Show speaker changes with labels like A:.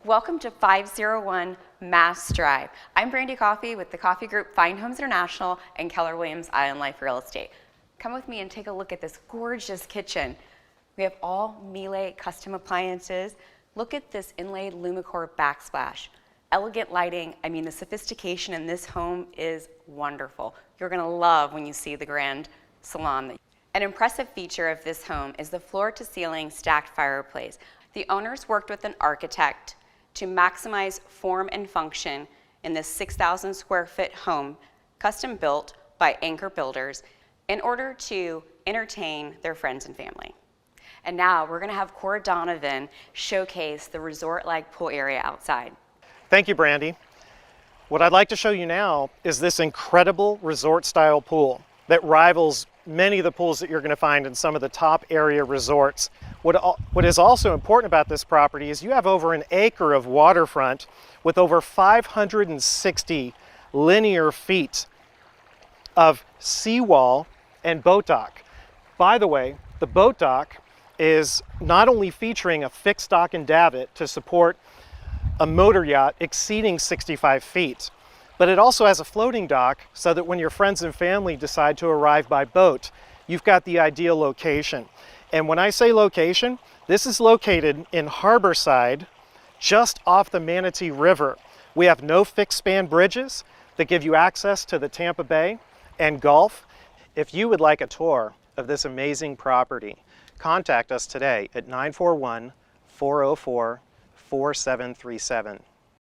A: Welcome to 501 Mast Drive. I'm Brandy Coffey with the Coffey Group, Fine Homes International, and Keller Williams Island Life Real Estate. Come with me and take a look at this gorgeous kitchen. We have all Meile custom appliances. Look at this inlaid Lumicore backsplash. Elegant lighting. I mean, the sophistication in this home is wonderful. You're going to love when you see the grand salon. An impressive feature of this home is the floor-to-ceiling stacked fireplace. The owners worked with an architect to maximize form and function in this 6,000 square foot home, custom built by Anchor Builders, in order to entertain their friends and family. And now we're going to have Cora Donovan showcase the resort-like pool area outside.
B: Thank you, Brandy. What I'd like to show you now is this incredible resort-style pool that rivals many of the pools that you're going to find in some of the top area resorts. What is also important about this property is you have over an acre of waterfront with over 560 linear feet of seawall and boat dock. By the way, the boat dock is not only featuring a fixed dock and davit to support a motor yacht exceeding 65 feet, but it also has a floating dock so that when your friends and family decide to arrive by boat, you've got the ideal location. And when I say location, this is located in Harborside, just off the Manatee River. We have no fixed span bridges that give you access to the Tampa Bay and Gulf. If you would like a tour of this amazing property, contact us today at 941-404-4737.